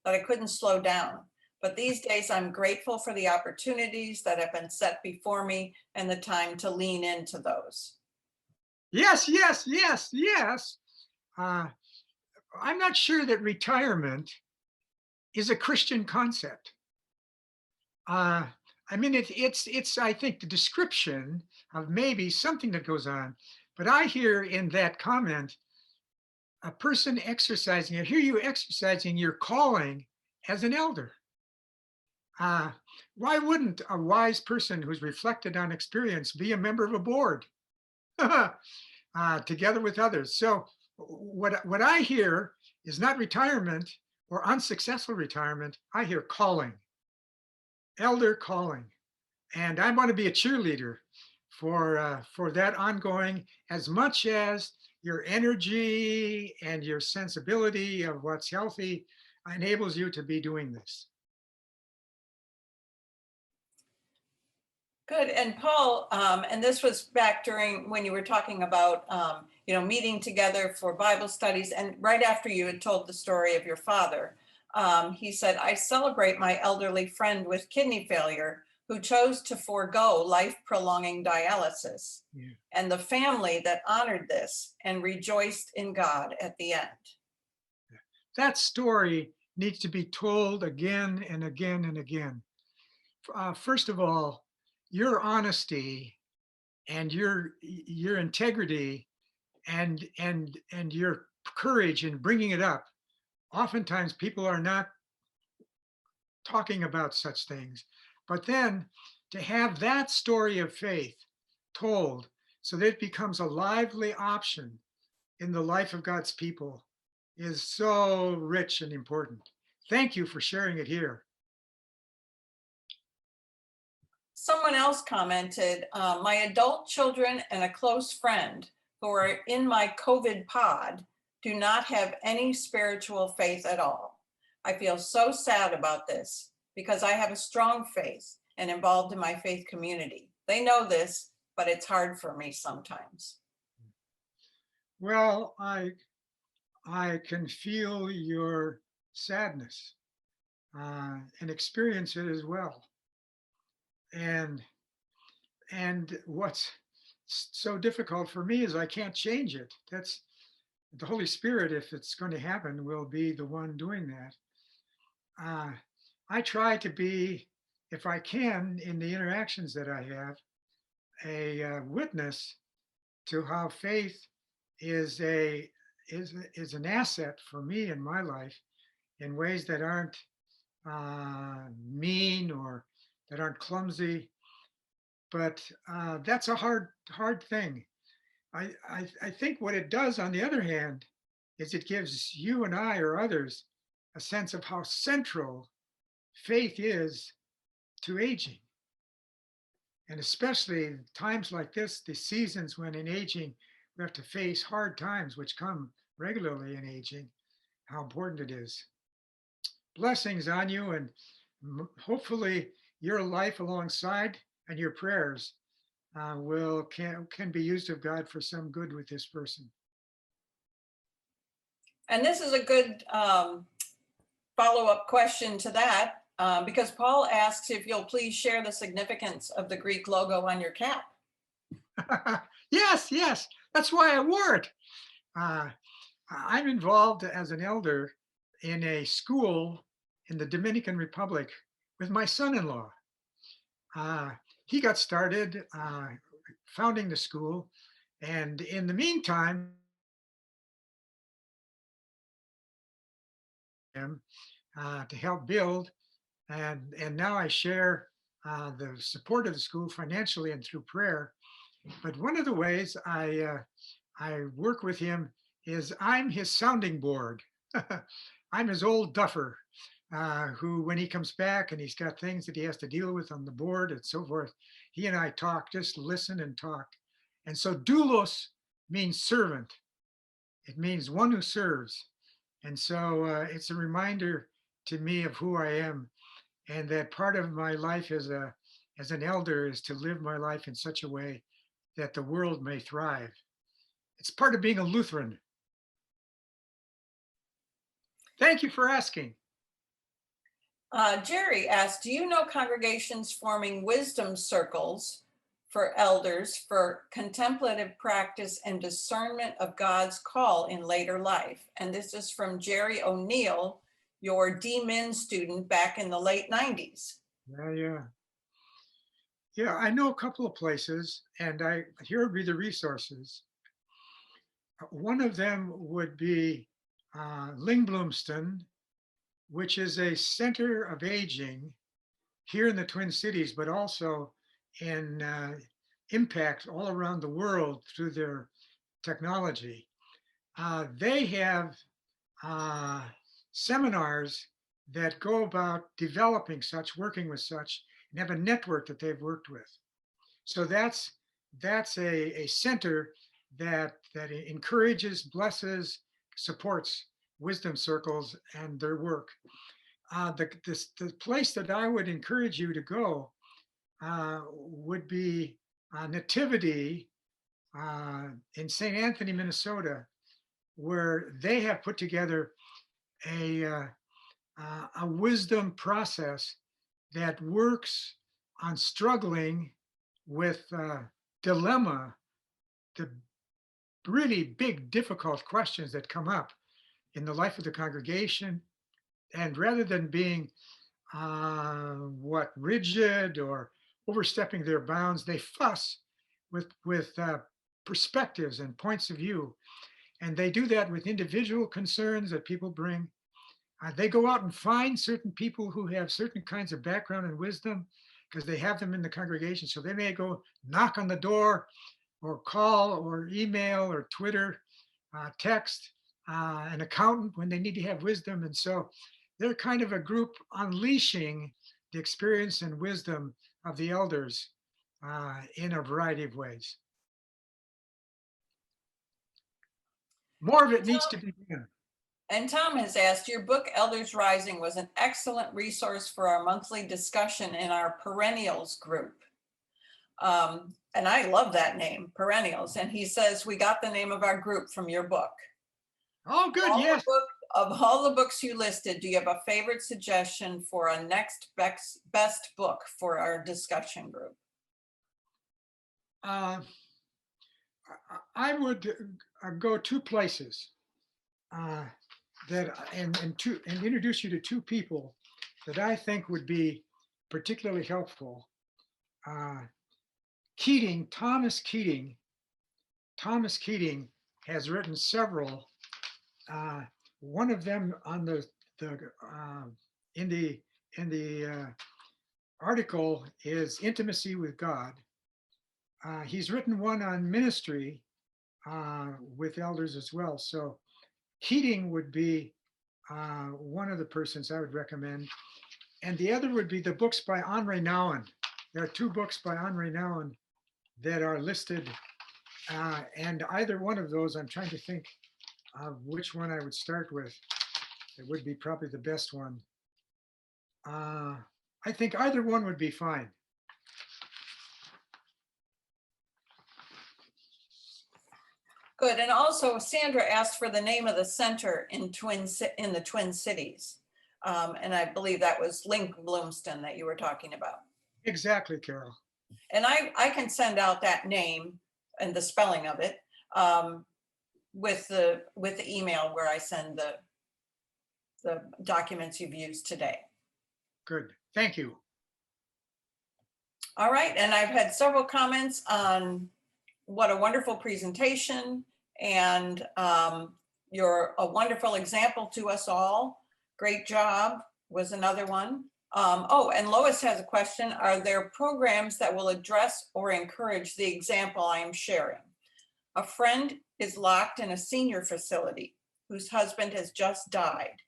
that I couldn't slow down. But these days, I'm grateful for the opportunities that have been set before me and the time to lean into those. Yes, yes, yes, yes. I'm not sure that retirement is a Christian concept. I mean, it's I think the description of maybe something that goes on, but I hear in that comment a person exercising. I hear you exercising your calling as an elder. Why wouldn't a wise person who's reflected on experience be a member of a board together with others? So what I hear is not retirement or unsuccessful retirement. I hear calling, elder calling. And I want to be a cheerleader for that ongoing, as much as your energy and your sensibility of what's healthy enables you to be doing this. Good. And Paul, and this was back during when you were talking about, meeting together for Bible studies. And right after you had told the story of your father, he said, I celebrate my elderly friend with kidney failure who chose to forego life-prolonging dialysis, Yeah. and the family that honored this and rejoiced in God at the end. That story needs to be told again and again and again. First of all, your honesty and your integrity and your courage in bringing it up. Oftentimes, people are not talking about such things, but then to have that story of faith told so that it becomes a lively option in the life of God's people is so rich and important. Thank you for sharing it here. Someone else commented, my adult children and a close friend who are in my COVID pod do not have any spiritual faith at all. I feel so sad about this because I have a strong faith and involved in my faith community. They know this, but it's hard for me sometimes. Well, I can feel your sadness and experience it as well. And what's so difficult for me is I can't change it. That's the Holy Spirit, if it's going to happen, will be the one doing that. I try to be, if I can, in the interactions that I have, a witness to how faith is an asset for me in my life in ways that aren't mean or that aren't clumsy. But that's a hard thing. I think what it does, on the other hand, is it gives you and I or others a sense of how central faith is to aging. And especially times like this, the seasons when in aging, we have to face hard times, which come regularly in aging, how important it is. Blessings on you, and hopefully your life alongside and your prayers can be used of God for some good with this person. And this is a good follow-up question to that, because Paul asks if you'll please share the significance of the Greek logo on your cap. Yes, that's why I wore it. I'm involved as an elder in a school in the Dominican Republic with my son-in-law. He got started founding the school, and in the meantime, to help build, and now I share the support of the school financially and through prayer. But one of the ways I work with him is I'm his sounding board. I'm his old duffer who, when he comes back and he's got things that he has to deal with on the board and so forth, he and I talk, just listen and talk. And so doulos means servant. It means one who serves. And so it's a reminder to me of who I am, and that part of my life as an elder is to live my life in such a way that the world may thrive. It's part of being a Lutheran. Thank you for asking. Jerry asked, do you know congregations forming wisdom circles for elders for contemplative practice and discernment of God's call in later life? And this is from Jerry O'Neill, your D-Min student back in the late 90s. Yeah, I know a couple of places, and here would be the resources. One of them would be Lingblomston, which is a center of aging here in the Twin Cities, but also in impact all around the world through their technology. They have seminars that go about developing such, working with such, and have a network that they've worked with. So that's a center that encourages, blesses, supports wisdom circles and their work. The place that I would encourage you to go would be Nativity in St. Anthony, Minnesota, where they have put together a wisdom process that works on struggling with dilemma, the really big, difficult questions that come up in the life of the congregation. And rather than being rigid or overstepping their bounds, they fuss with perspectives and points of view. And they do that with individual concerns that people bring. They go out and find certain people who have certain kinds of background and wisdom because they have them in the congregation. So they may go knock on the door or call or email or Twitter, text an accountant when they need to have wisdom. And so they're kind of a group unleashing the experience and wisdom of the elders in a variety of ways. More of it needs to be done. And Tom has asked, your book, Elders Rising, was an excellent resource for our monthly discussion in our perennials group. And I love that name, perennials. And he says, we got the name of our group from your book. Oh, good, yes. Of all the books you listed, do you have a favorite suggestion for a next best book for our discussion group? I would go two places and introduce you to two people that I think would be particularly helpful. Thomas Keating has written several. One of them on in the article is Intimacy with God. He's written one on ministry with elders as well. So Keating would be one of the persons I would recommend. And the other would be the books by Henri Nouwen. There are two books by Henri Nouwen that are listed. And either one of those, I'm trying to think of which one I would start with. It would be probably the best one. I think either one would be fine. Good. And also Sandra asked for the name of the center in the Twin Cities. And I believe that was Link Bloomston that you were talking about. Exactly, Carol. And I can send out that name and the spelling of it with the email where I send the documents you've used today. Good. Thank you. All right. And I've had several comments on what a wonderful presentation, and you're a wonderful example to us all. Great job was another one. Oh, and Lois has a question. Are there programs that will address or encourage the example I am sharing? A friend is locked in a senior facility whose husband has just died,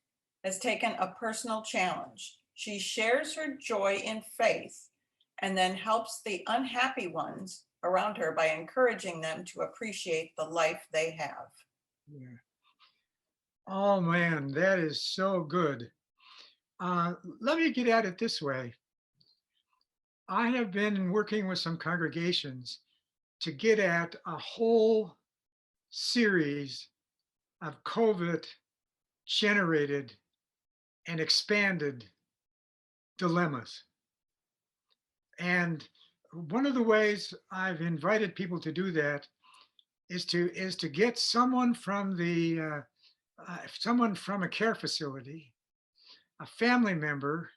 has taken a personal challenge. She shares her joy in faith and then helps the unhappy ones around her by encouraging them to appreciate the life they have. Yeah. Oh man, that is so good. Let me get at it this way. I have been working with some congregations to get at a whole series of COVID generated and expanded dilemmas. And one of the ways I've invited people to do that is to get someone from a care facility, a family member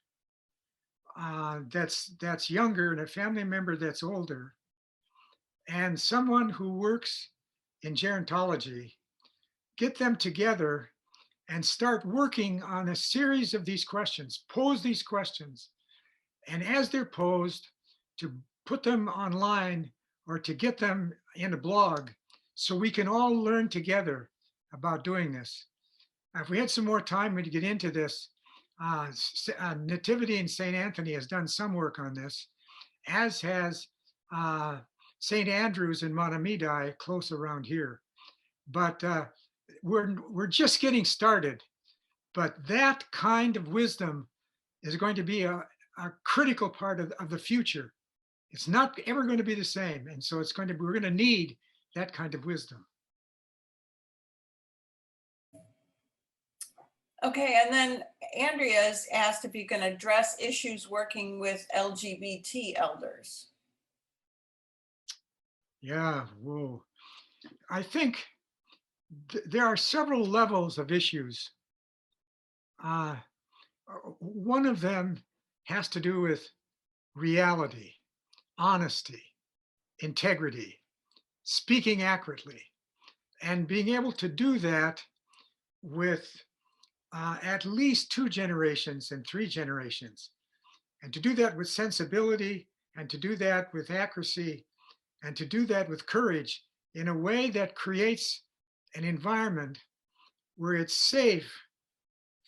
that's younger and a family member that's older, and someone who works in gerontology, get them together and start working on a series of these questions, pose these questions, and as they're posed, to put them online or to get them in a blog so we can all learn together about doing this. If we had some more time, we'd get into this. Nativity in St. Anthony has done some work on this, as has St. Andrew's in Montemedi, close around here. But we're just getting started. But that kind of wisdom is going to be a critical part of the future. It's not ever going to be the same. And so we're going to need that kind of wisdom. Okay, and then Andrea's asked if you can address issues working with LGBT elders. Yeah, whoa. I think there are several levels of issues. Uh, One of them has to do with reality, honesty, integrity, speaking accurately, and being able to do that with at least 2 generations and 3 generations, and to do that with sensibility, and to do that with accuracy, and to do that with courage in a way that creates an environment where it's safe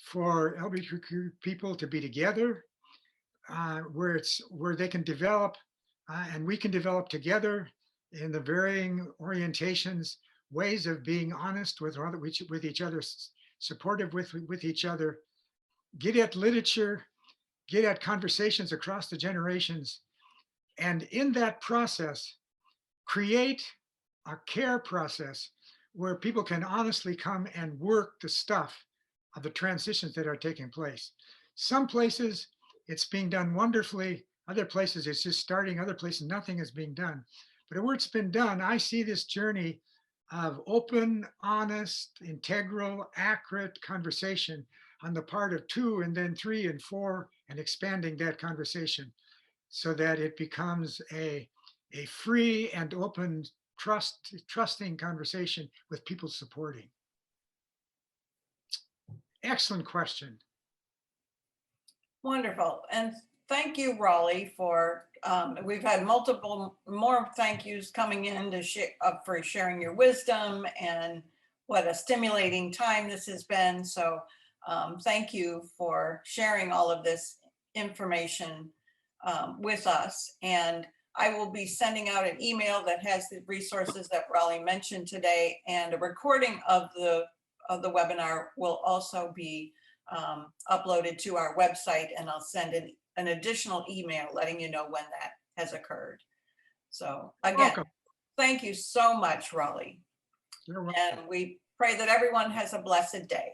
for LGBTQ people to be together, where they can develop and we can develop together in the varying orientations, ways of being honest with each other, supportive with each other, get at literature, get at conversations across the generations, and in that process, create a care process where people can honestly come and work the stuff of the transitions that are taking place. Some places it's being done wonderfully, other places it's just starting, other places nothing is being done. But where it's been done, I see this journey of open, honest, integral, accurate conversation on the part of 2 and then 3 and 4, and expanding that conversation so that it becomes a free and open, trusting conversation with people supporting. Excellent question. Wonderful. And thank you, Raleigh, for, we've had multiple more thank yous coming in to for sharing your wisdom, and what a stimulating time this has been. So thank you for sharing all of this information with us. And I will be sending out an email that has the resources that Raleigh mentioned today, and a recording of the webinar will also be uploaded to our website, and I'll send an additional email letting you know when that has occurred. So again, Welcome. thank you so much, Raleigh. You're welcome. And we pray that everyone has a blessed day.